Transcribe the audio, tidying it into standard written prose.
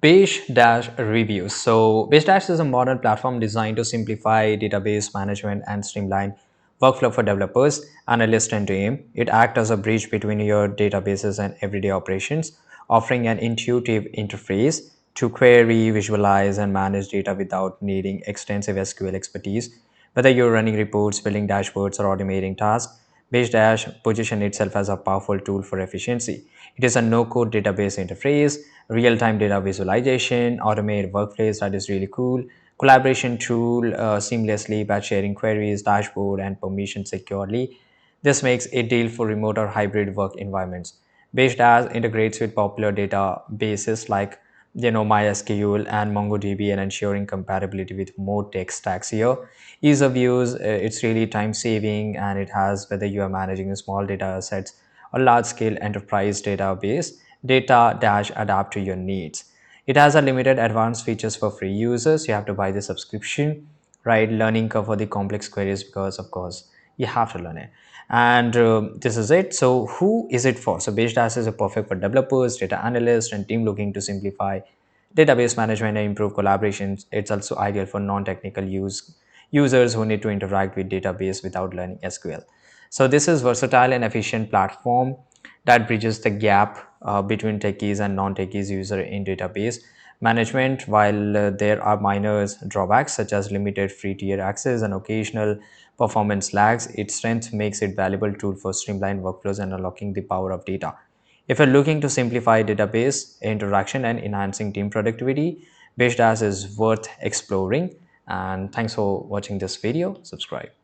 Basedash reviews. So Basedash is a modern platform designed to simplify database management and streamline workflow for developers, analysts, and team. It acts as a bridge between your databases and everyday operations, offering an intuitive interface to query, visualize, and manage data without needing extensive SQL expertise. Whether you're running reports, building dashboards, or automating tasks, Basedash positions itself as a powerful tool for efficiency. It is a no-code database interface, real-time data visualization, automated workflows that is really cool, collaboration tool seamlessly by sharing queries, dashboard, and permission securely. This makes it deal for remote or hybrid work environments. Basedash integrates with popular databases like MySQL and MongoDB and ensuring compatibility with more tech stacks here. Ease of use, it's really time saving and it has whether you are managing small data sets or large scale enterprise database, data dash adapt to your needs. It has a limited advanced features for free users. You have to buy the subscription, right? Learning curve for the complex queries because of course you have to learn it. And this is it. So who is it for? So Basedash is a perfect for developers, data analysts, and team looking to simplify database management and improve collaborations. It's also ideal for non-technical users who need to interact with database without learning SQL. So this is versatile and efficient platform that bridges the gap between techies and non-techies user in database management. While there are minor drawbacks such as limited free tier access and occasional performance lags, its strength makes it valuable tool for streamlined workflows and unlocking the power of data. If you're looking to simplify database interaction and enhancing team productivity, Basedash is worth exploring. And thanks for watching this video. Subscribe.